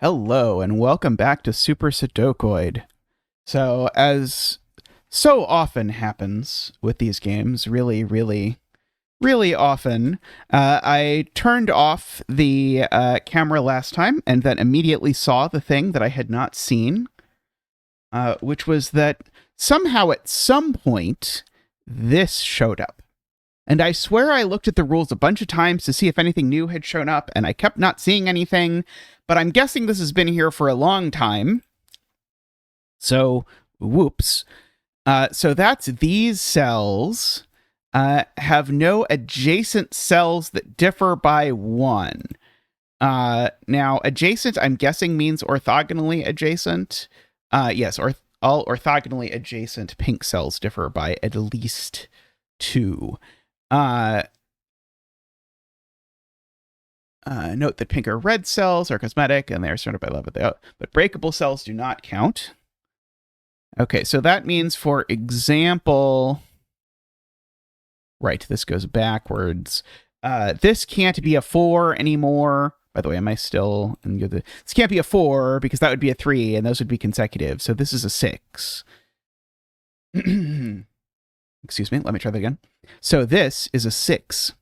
Hello, and welcome back to Super Sudokoid. So, as so often happens with these games, really often, I turned off the camera last time and then immediately saw the thing that I had not seen, which was that somehow at some point, this showed up. And I swear I looked at the rules a bunch of times to see if anything new had shown up, and I kept not seeing anything, but I'm guessing this has been here for a long time. So, whoops. So that's these cells have no adjacent cells that differ by 1. Now, adjacent, I'm guessing, means orthogonally adjacent. Yes, all orthogonally adjacent pink cells differ by at least 2. Note that pink or red cells are cosmetic and they are surrounded by lava, but breakable cells do not count. Okay, so that means, for example, right, this goes backwards. This can't be a 4 anymore. By the way, am I still in the... This can't be a 4 because that would be a 3 and those would be consecutive. So this is a 6. Excuse me, let me try that again. So this is a 6.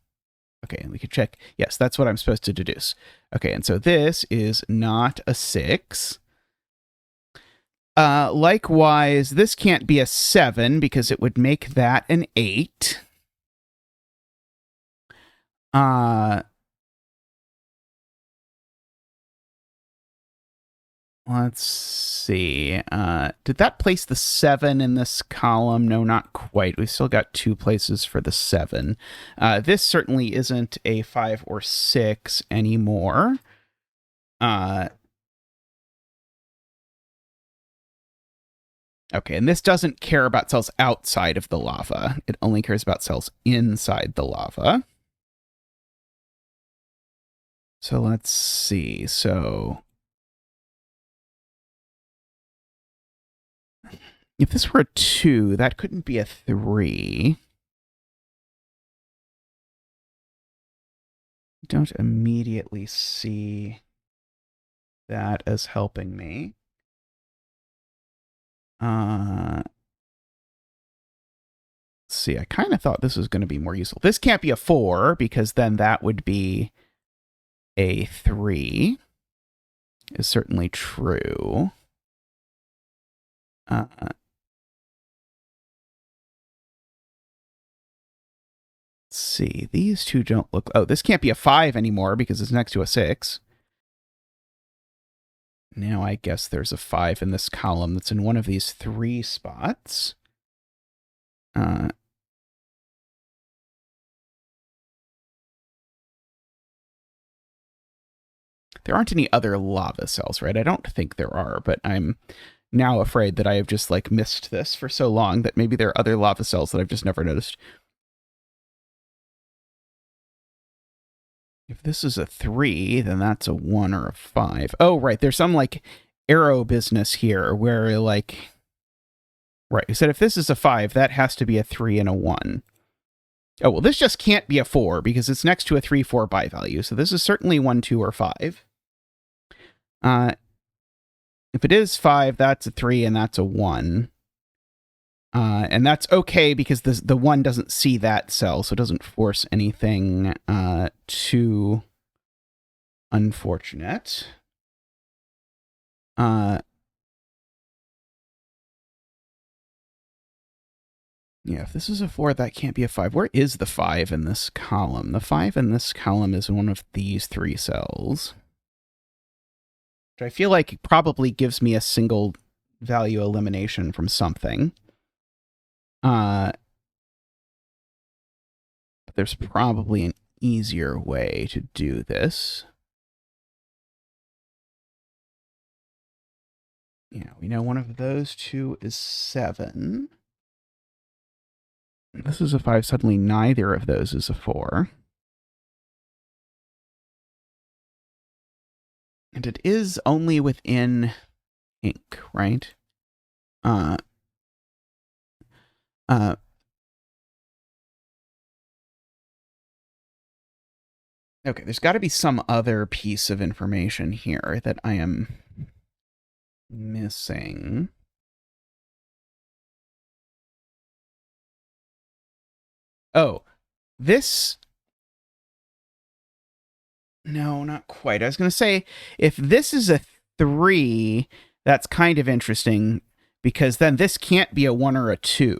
Okay, and we can check. Yes, that's what I'm supposed to deduce. Okay, and so this is not a 6. Likewise, this can't be a 7 because it would make that an 8. Let's see. Did that place the 7 in this column? No, not quite. We've still got 2 places for the 7. This certainly isn't a 5 or 6 anymore. Okay, and this doesn't care about cells outside of the lava. It only cares about cells inside the lava. So let's see. So if this were a 2, that couldn't be a 3. Don't immediately see that as helping me. Let's see, I kind of thought this was going to be more useful. This can't be a 4 because then that would be a 3. Is certainly true. Let's see, these two don't look... Oh, this can't be a 5 anymore because it's next to a 6. Now I guess there's a 5 in this column that's in one of these 3 spots. There aren't any other lava cells, right? I don't think there are, but I'm now afraid that I have just, like, missed this for so long that maybe there are other lava cells that I've just never noticed. If this is a 3, then that's a 1 or a 5. Oh, right. There's some, like, arrow business here where, like... Right. You said if this is a 5, that has to be a 3 and a 1. Oh, well, this just can't be a 4 because it's next to a 3, 4 by value. So this is certainly 1, 2, or 5. If it is 5, that's a 3 and that's a 1. And that's okay because the 1 doesn't see that cell, so it doesn't force anything too unfortunate. Yeah, if this is a 4, that can't be a 5. Where is the 5 in this column? The 5 in this column is in one of these 3 cells. Which I feel like probably gives me a single value elimination from something. But there's probably an easier way to do this. Yeah, we know one of those 2 is 7. This is a 5. Suddenly neither of those is a 4. And it is only within ink, right? Okay, there's got to be some other piece of information here that I am missing. Oh, this... No, not quite. I was going to say, if this is a 3, that's kind of interesting, because then this can't be a 1 or a 2.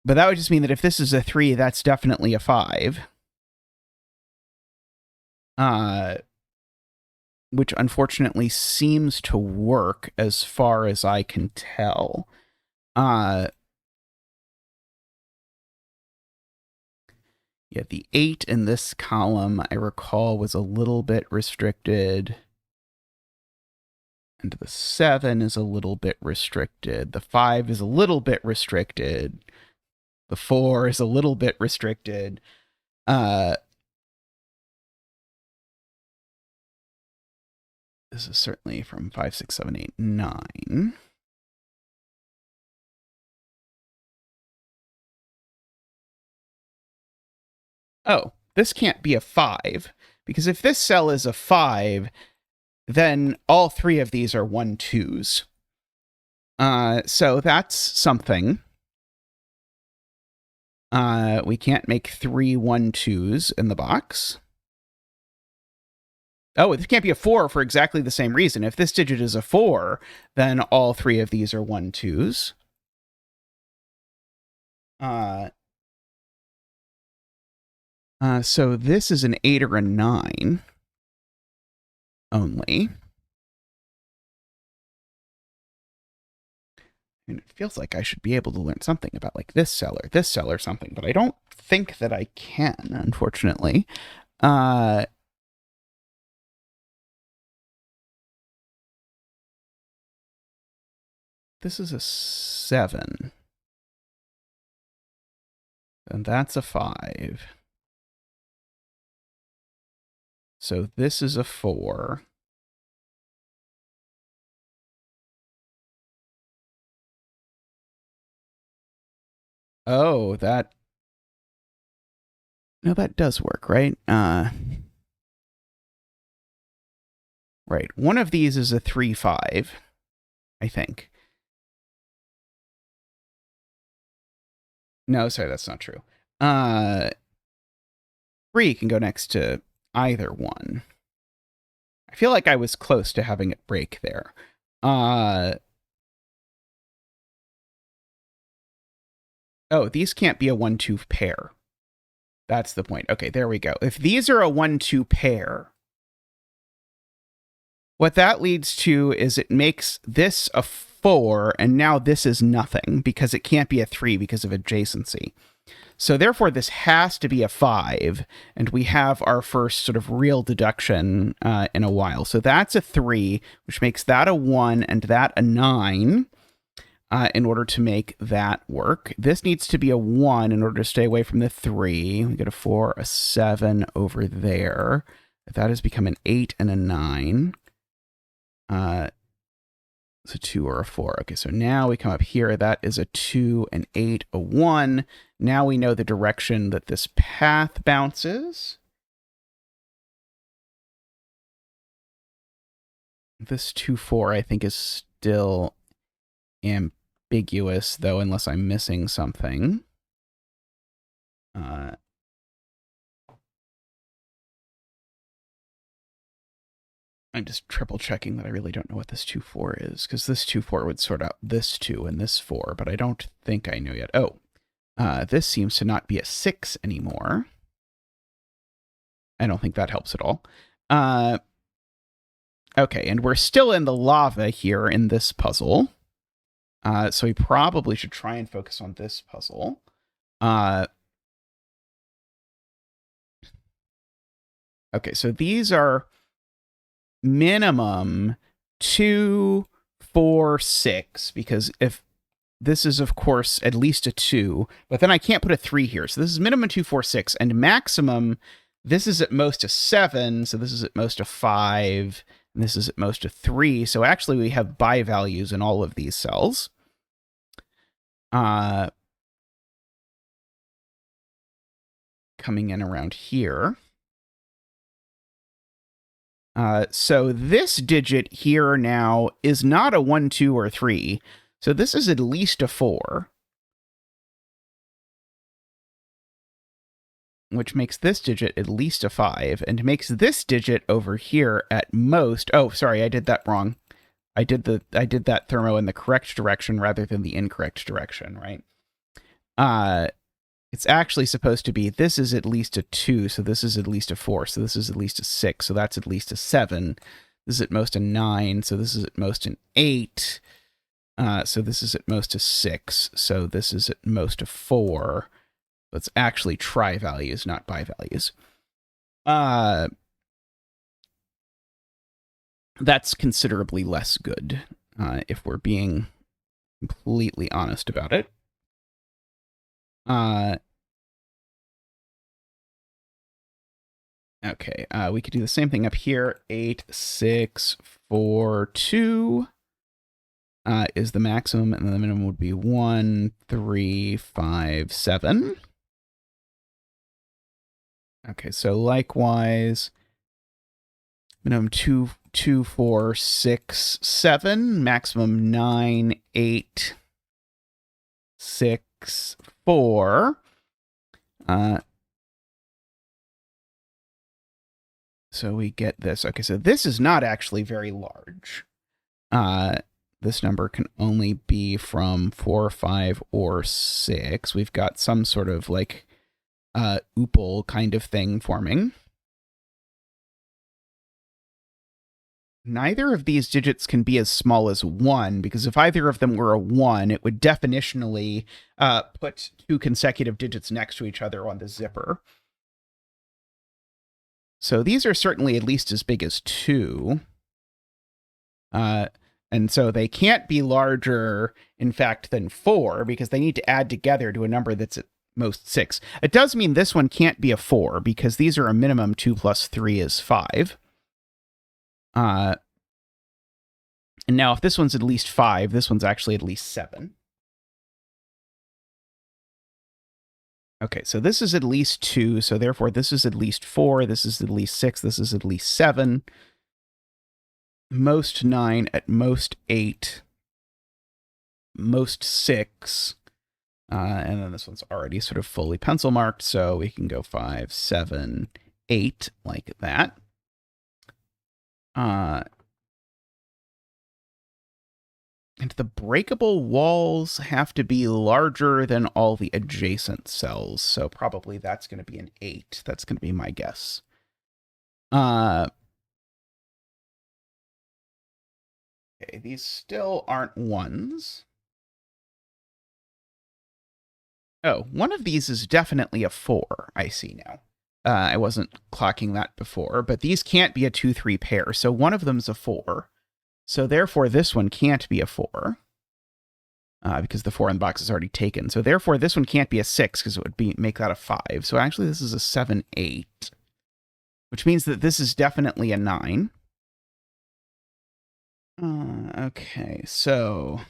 But that would just mean that if this is a 3, that's definitely a 5. Which unfortunately seems to work as far as I can tell. Yeah, the 8 in this column, I recall, was a little bit restricted. And the 7 is a little bit restricted. The 5 is a little bit restricted. The 4 is a little bit restricted. This is certainly from 5, 6, 7, 8, 9. Oh, this can't be a 5, because if this cell is a 5, then all 3 of these are 1, 2s. So that's something. We can't make 3 1, 2s in the box. Oh, it can't be a 4 for exactly the same reason. If this digit is a 4, then all 3 of these are 1, 2s. So this is an 8 or a 9 only. And it feels like I should be able to learn something about like this cell or something, but I don't think that I can, unfortunately. This is a 7. And that's a 5. So this is a 4. Oh, that... No, that does work, right? Right. One of these is a 3, 5, I think. No, sorry, that's not true. 3 can go next to either one. I feel like I was close to having it break there. Oh, these can't be a 1, 2 pair. That's the point. Okay, there we go. If these are a 1, 2 pair, what that leads to is it makes this a 4, and now this is nothing because it can't be a 3 because of adjacency. So therefore, this has to be a 5, and we have our first sort of real deduction in a while. So that's a 3, which makes that a 1 and that a 9 in order to make that work. This needs to be a 1 in order to stay away from the 3. We get a 4, a 7 over there. That has become an 8 and a 9. It's a 2 or a 4. Okay, so now we come up here. That is a 2, an 8, a 1. Now we know the direction that this path bounces. This 2, 4, I think, is still ambiguous, though, unless I'm missing something. I'm just triple checking that I really don't know what this 2, 4 is, because this 2, 4 would sort out this 2 and this 4, but I don't think I know yet. Oh, this seems to not be a 6 anymore. I don't think that helps at all. Okay, and we're still in the lava here in this puzzle. So we probably should try and focus on this puzzle. Okay, so these are minimum 2, 4, 6, because if this is, of course, at least a 2, but then I can't put a 3 here. So this is minimum 2, 4, 6, and maximum, this is at most a 7, so this is at most a 5, and this is at most a 3. So actually we have bi values in all of these cells. coming in around here. So this digit here now is not a 1, 2, or 3. So this is at least a 4. Which makes this digit at least a 5, and makes this digit over here at most... Oh, sorry, I did that wrong. I did that thermo in the correct direction rather than the incorrect direction, right? It's actually supposed to be, this is at least a 2, so this is at least a 4, so this is at least a 6, so that's at least a 7. This is at most a 9, so this is at most an 8. So this is at most a 6, so this is at most a 4. It's actually tri-values, not bi-values. That's considerably less good, if we're being completely honest about it. Okay, we could do the same thing up here. 8, 6, 4, 2 is the maximum, and then the minimum would be 1, 3, 5, 7. Okay, so likewise, minimum 2, 4, 6, 7, maximum 9, 8, 6, 4. So we get this. Okay, so this is not actually very large. This number can only be from 4, 5, or 6. We've got some sort of like oople kind of thing forming. Neither of these digits can be as small as 1, because if either of them were a 1, it would definitionally put 2 consecutive digits next to each other on the zipper. So these are certainly at least as big as 2. And so they can't be larger, in fact, than 4, because they need to add together to a number that's at most 6. It does mean this one can't be a 4, because these are a minimum 2 plus 3 is 5. And now if this one's at least 5, this one's actually at least 7. Okay, so this is at least 2, so therefore this is at least 4, this is at least 6, this is at least 7. Most 9, at most 8, most 6. And then this one's already sort of fully pencil marked, so we can go 5, 7, 8, like that. And the breakable walls have to be larger than all the adjacent cells, so probably that's going to be an 8. That's going to be my guess. Okay, these still aren't 1s. Oh, one of these is definitely a 4, I see now. I wasn't clocking that before, but these can't be a 2-3 pair, so one of them's a 4. So therefore, this one can't be a 4, because the 4 in the box is already taken. So therefore, this one can't be a 6, because it would make that a 5. So actually, this is a 7, 8, which means that this is definitely a 9. Okay, so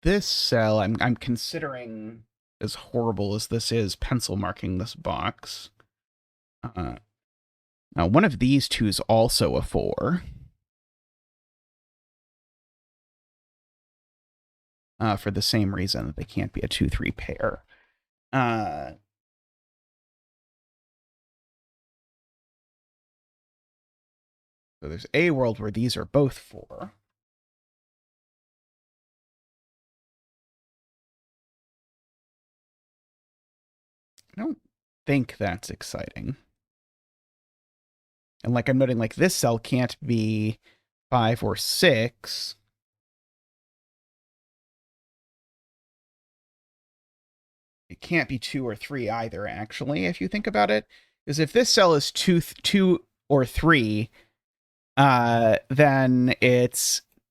this cell, I'm considering, as horrible as this is, pencil marking this box. Now, one of these two is also a 4. For the same reason that they can't be a 2-3 pair. So there's a world where these are both 4. I don't think that's exciting. And like I'm noting, like this cell can't be 5 or 6. It can't be 2 or 3 either, actually, if you think about it. Because if this cell is 2 or 3, then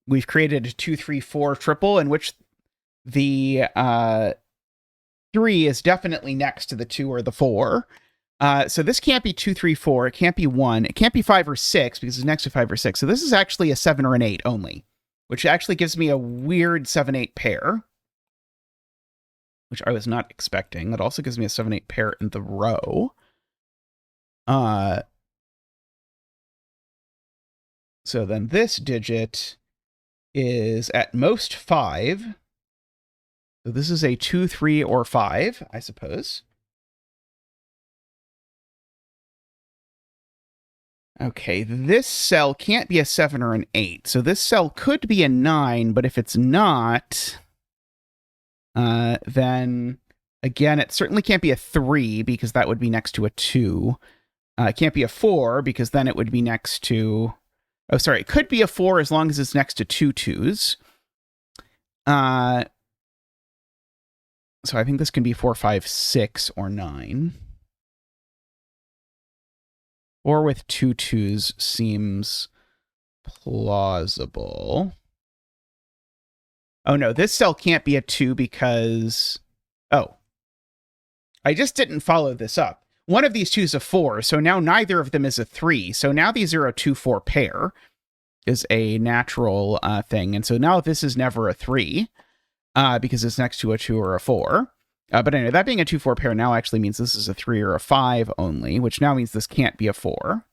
we've created a 2, 3, 4 triple in which the 3 is definitely next to the 2 or the 4. So this can't be 2, 3, 4. It can't be 1. It can't be 5 or 6 because it's next to 5 or 6. So this is actually a 7 or an 8 only, which actually gives me a weird 7-8 pair, which I was not expecting. That also gives me a 7-8 pair in the row. So then this digit is at most 5. So this is a 2, 3, or 5, I suppose. Okay, this cell can't be a 7 or an 8. So this cell could be a 9, but if it's not, then again, it certainly can't be a 3 because that would be next to a 2. It can't be a 4 because then it would be next to... Oh, sorry. It could be a 4 as long as it's next to 2 2s. So I think this can be 4, 5, 6, or 9. 4 with 2 2s seems plausible. Oh, no. This cell can't be a 2 because... Oh. I just didn't follow this up. One of these 2 is a 4, so now neither of them is a 3. So now these are a 2-4 pair, is a natural thing. And so now this is never a 3, because it's next to a 2 or a 4. But anyway, that being a 2-4 pair now actually means this is a 3 or a 5 only, which now means this can't be a 4.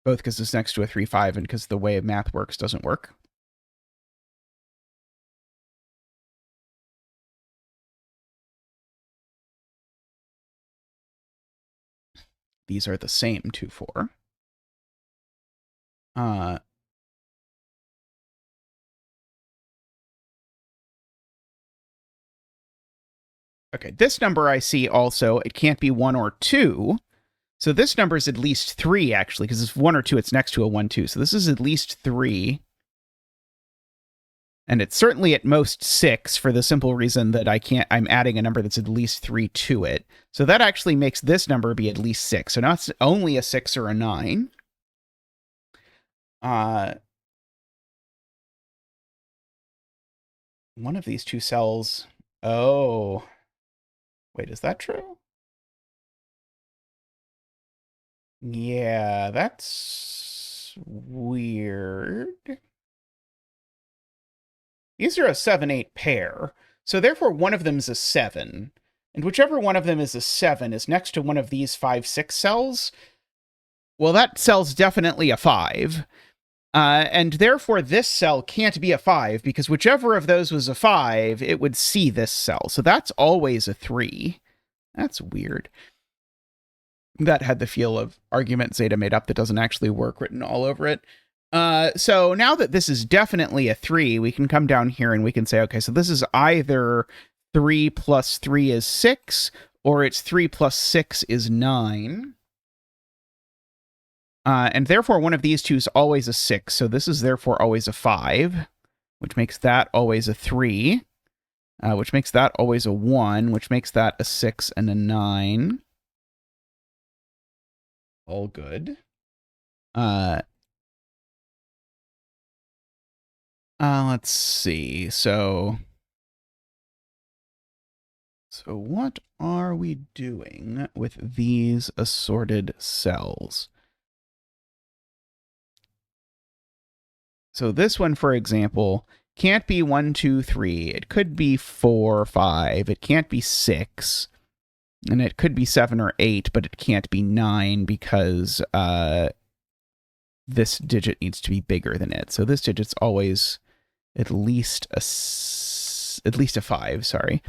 Both because it's next to a 3, 5, and because the way math works doesn't work. These are the same 2, 4. Okay, this number I see also, it can't be 1 or 2. So this number is at least 3, actually, because it's 1 or 2, it's next to a 1, 2. So this is at least 3. And it's certainly at most 6 for the simple reason that I'm adding a number that's at least 3 to it. So that actually makes this number be at least 6. So now it's only a 6 or a 9. One of these 2 cells... Oh. Wait, is that true? Yeah, that's weird. These are a 7-8 pair, so therefore one of them is a 7. And whichever one of them is a 7 is next to one of these 5, 6 cells. Well, that cell's definitely a 5. And therefore this cell can't be a 5, because whichever of those was a 5, it would see this cell. So that's always a 3. That's weird. That had the feel of argument Zeta made up that doesn't actually work written all over it. So now that this is definitely a 3, we can come down here and we can say, okay, so this is either 3 plus 3 is 6, or it's 3 plus 6 is 9. And therefore, one of these 2 is always a 6, so this is therefore always a 5, which makes that always a 3, which makes that always a 1, which makes that a 6 and a 9. All good. Let's see. So what are we doing with these assorted cells? So this one, for example, can't be 1, 2, 3. It could be 4, 5. It can't be 6. And it could be 7 or 8, but it can't be 9 because this digit needs to be bigger than it. So this digit's always at least a 5, sorry.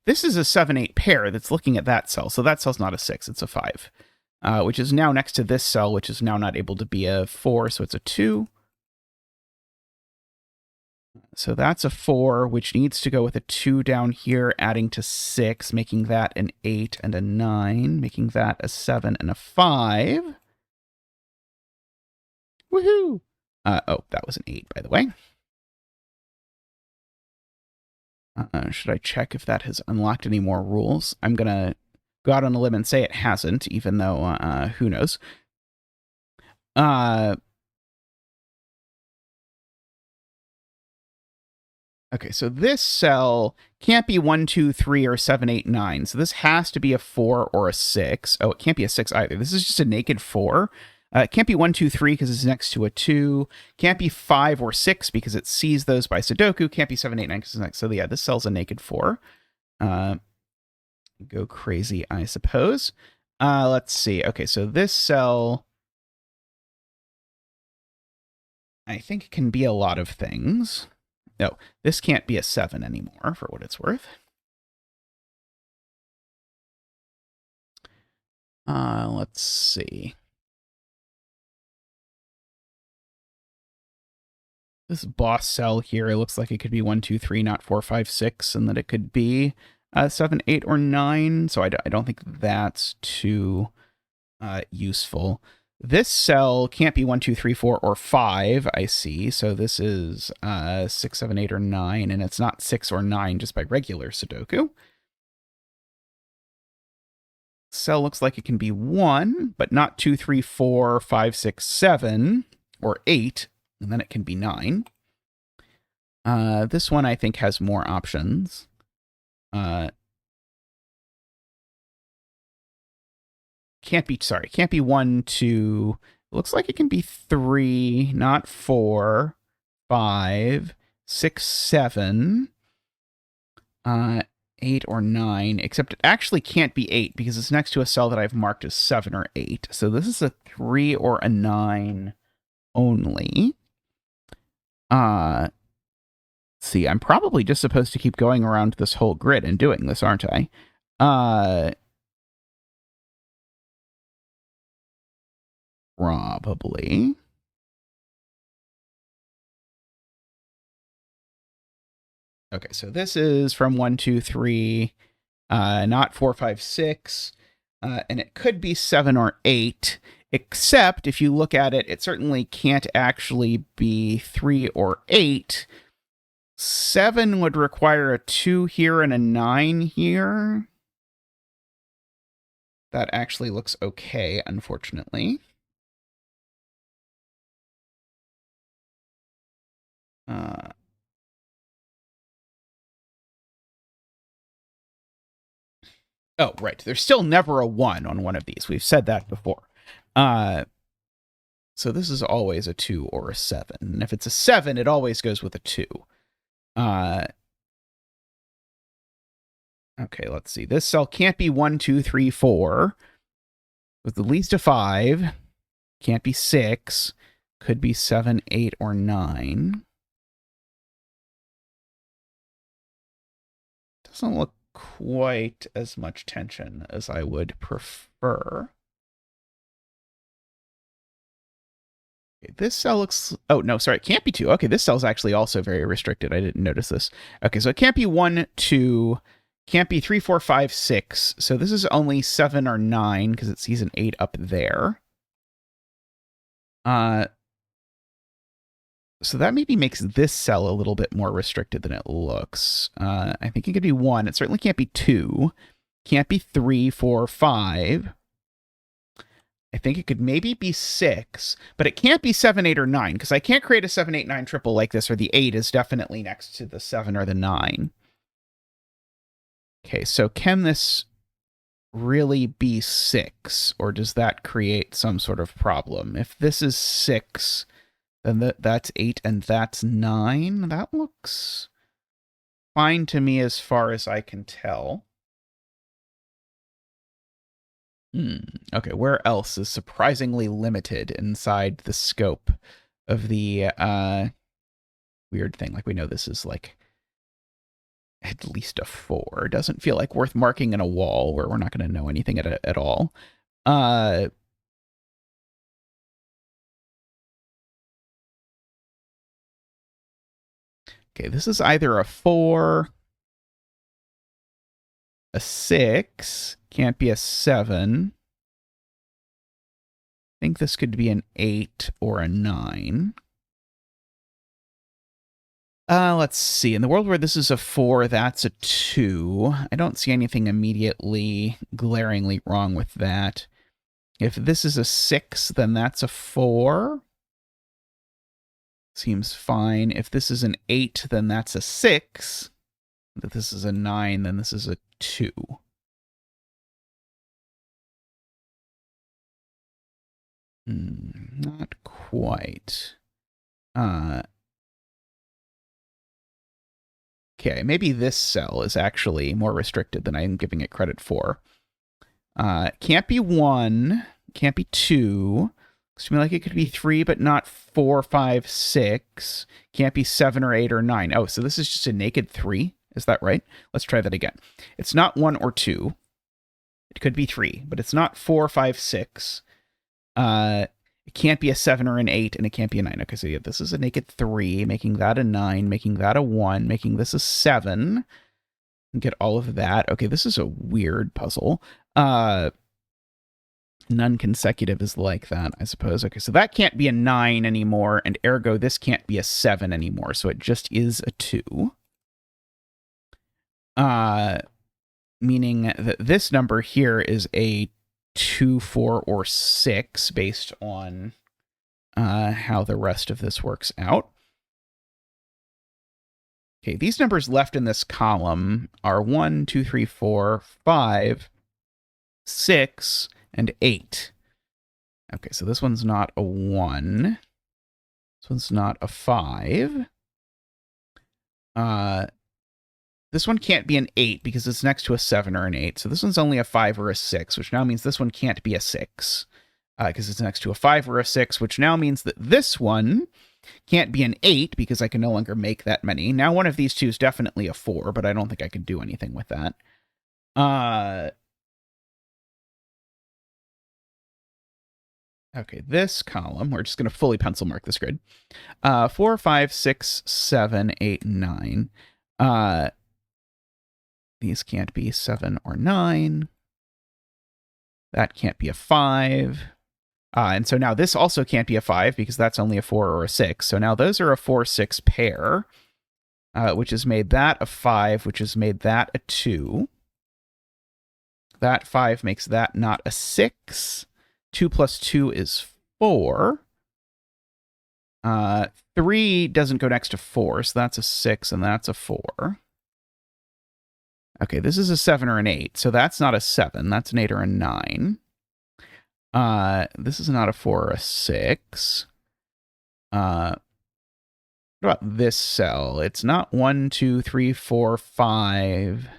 This is a 7-8 pair that's looking at that cell. So that cell's not a 6, it's a 5. Which is now next to this cell, which is now not able to be a 4, so it's a 2. So that's a 4, which needs to go with a 2 down here, adding to 6, making that an 8 and a 9, making that a 7 and a 5. Woohoo! Oh, that was an 8, by the way. Should I check if that has unlocked any more rules? I'm going to go out on a limb and say it hasn't, even though who knows. Okay, so this cell can't be 1, 2, 3, or 7, 8, 9. So this has to be a 4 or a 6. Oh, it can't be a 6 either. This is just a naked 4. It can't be 1, 2, 3 because it's next to a 2. Can't be 5 or 6 because it sees those by Sudoku. Can't be 7, 8, 9 because it's next. So yeah, this cell's a naked 4. Go crazy, I suppose. Let's see. Okay, so this cell, I think, can be a lot of things. No, this can't be a 7 anymore, for what it's worth. Let's see. This boss cell here, it looks like it could be 1, 2, 3, not 4, 5, 6, and that it could be 7, 8, or 9. So I don't think that's too useful. This cell can't be 1, 2, 3, 4, or 5, I see. So this is 6, 7, 8, or 9, and it's not 6 or 9 just by regular Sudoku. Cell looks like it can be 1, but not 2, 3, 4, 5, 6, 7, or 8, and then it can be 9. This one, I think, has more options. Can't be 1, 2. Looks like it can be 3, not 4, 5, 6, 7, 8, or 9, except it actually can't be 8 because it's next to a cell that I've marked as 7 or 8. So this is a 3 or a 9 only. See, I'm probably just supposed to keep going around this whole grid and doing this, aren't I? Probably. Okay, so this is from 1, 2, 3, not 4, 5, 6, and it could be 7 or 8, except if you look at it, it certainly can't actually be 3 or 8. 7 would require a 2 here and a 9 here. That actually looks okay, unfortunately. Oh, right. There's still never a 1 on one of these. We've said that before. So this is always a 2 or a 7. And if it's a 7, it always goes with a 2. Okay, let's see. This cell can't be 1, 2, 3, 4. With at least a 5. Can't be 6. Could be 7, 8, or 9. Doesn't look quite as much tension as I would prefer. Okay, this cell looks... Oh, no, sorry. It can't be 2. Okay, this cell's actually also very restricted. I didn't notice this. Okay, so it can't be 1, 2... Can't be 3, 4, 5, 6. So this is only 7 or 9 because it sees an 8 up there. So that maybe makes this cell a little bit more restricted than it looks. I think it could be 1. It certainly can't be 2. Can't be 3, 4, 5. I think it could maybe be 6, but it can't be 7, 8, or 9 because I can't create a 7, 8, 9 triple like this, or the 8 is definitely next to the 7 or the 9. Okay, so can this really be 6, or does that create some sort of problem? If this is 6, then that's 8 and that's 9. That looks fine to me as far as I can tell. Okay, where else is surprisingly limited inside the scope of the weird thing? Like, we know this is like at least a 4. Doesn't feel like worth marking in a wall where we're not going to know anything at all. Okay, this is either a 4, a 6, can't be a 7. I think this could be an 8 or a 9. Let's see. In the world where this is a 4, that's a 2. I don't see anything immediately glaringly wrong with that. If this is a 6, then that's a 4. seems fine. If this is an 8, then that's a 6. If this is a 9, then this is a 2. Not quite. Okay, maybe this cell is actually more restricted than I'm giving it credit for. Can't be 1, can't be 2. Looks to me like it could be 3, but not 4, 5, 6. Can't be 7 or 8 or 9. Oh, so this is just a naked 3? Is that right? Let's try that again. It's not 1 or 2. It could be 3, but it's not 4, 5, 6. It can't be a 7 or an 8, and it can't be a 9. Okay, so yeah, this is a naked 3, making that a 9, making that a 1, making this a 7. Get all of that. Okay, this is a weird puzzle. Non-consecutive is like that, I suppose. Okay, so that can't be a 9 anymore, and ergo this can't be a 7 anymore, so it just is a 2. Meaning that this number here is a 2, 4, or 6 based on how the rest of this works out. Okay, these numbers left in this column are 1, 2, 3, 4, 5, 6, and 8. Okay, so this one's not a 1. This one's not a 5. This one can't be an 8 because it's next to a 7 or an 8. So this one's only a 5 or a 6, which now means this one can't be a 6 because it's next to a 5 or a 6, which now means that this one can't be an 8 because I can no longer make that many. Now one of these two is definitely a 4, but I don't think I can do anything with that. Okay, this column, we're just going to fully pencil mark this grid. 4, 5, 6, 7, 8, 9. These can't be 7 or 9. That can't be a 5. And so now this also can't be a 5 because that's only a 4 or a 6. So now those are a 4, 6 pair, which has made that a 5, which has made that a 2. That 5 makes that not a 6. 2 plus 2 is 4. 3 doesn't go next to 4, so that's a 6 and that's a 4. Okay, this is a 7 or an 8, so that's not a 7. That's an 8 or a 9. This is not a 4 or a 6. What about this cell? It's not 1, 2, 3, 4, 5.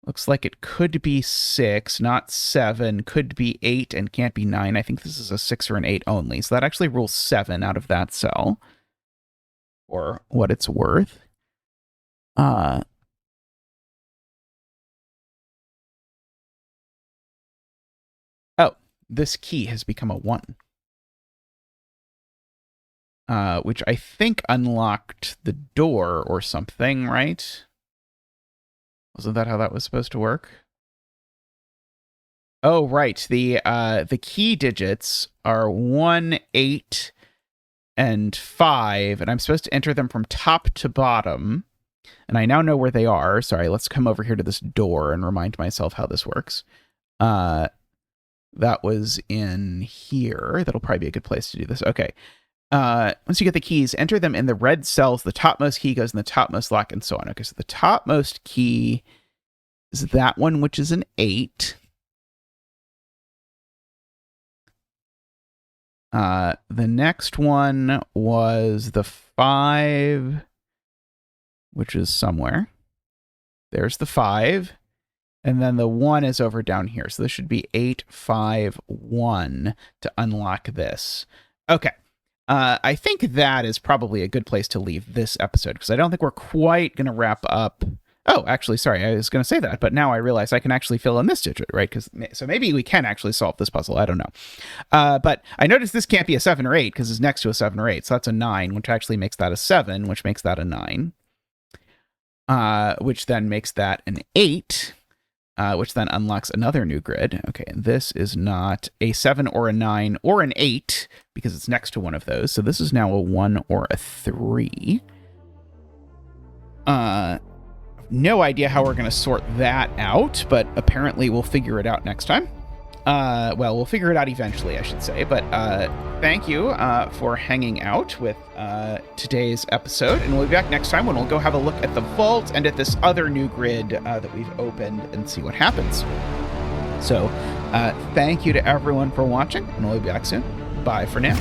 Looks like it could be 6, not 7. Could be 8 and can't be 9. I think this is a 6 or an 8 only. So that actually rules 7 out of that cell. For what it's worth. Oh, this key has become a 1. Which I think unlocked the door or something, right? Wasn't that how that was supposed to work? Oh, right. The key digits are 1, 8, and 5, and I'm supposed to enter them from top to bottom. And I now know where they are. Sorry, let's come over here to this door and remind myself how this works. That was in here. That'll probably be a good place to do this. Okay. Once you get the keys, enter them in the red cells. The topmost key goes in the topmost lock and so on. Okay, so the topmost key is that one, which is an 8. The next one was the 5, which is somewhere. There's the 5. And then the 1 is over down here. So this should be 8, 5, 1 to unlock this. Okay. I think that is probably a good place to leave this episode because I don't think we're quite going to wrap up. Oh, actually, sorry, I was going to say that, but now I realize I can actually fill in this digit, right? So maybe we can actually solve this puzzle. I don't know. But I noticed this can't be a 7 or 8 because it's next to a 7 or 8. So that's a 9, which actually makes that a 7, which makes that a 9. Which then makes that an 8. Which then unlocks another new grid. Okay, and this is not a 7 or a 9 or an 8 because it's next to one of those. So this is now a 1 or a 3. No idea how we're going to sort that out, but apparently we'll figure it out next time. Well, we'll figure it out eventually, I should say. But thank you for hanging out with today's episode. And we'll be back next time when we'll go have a look at the vault and at this other new grid that we've opened and see what happens. So thank you to everyone for watching, and we'll be back soon. Bye for now.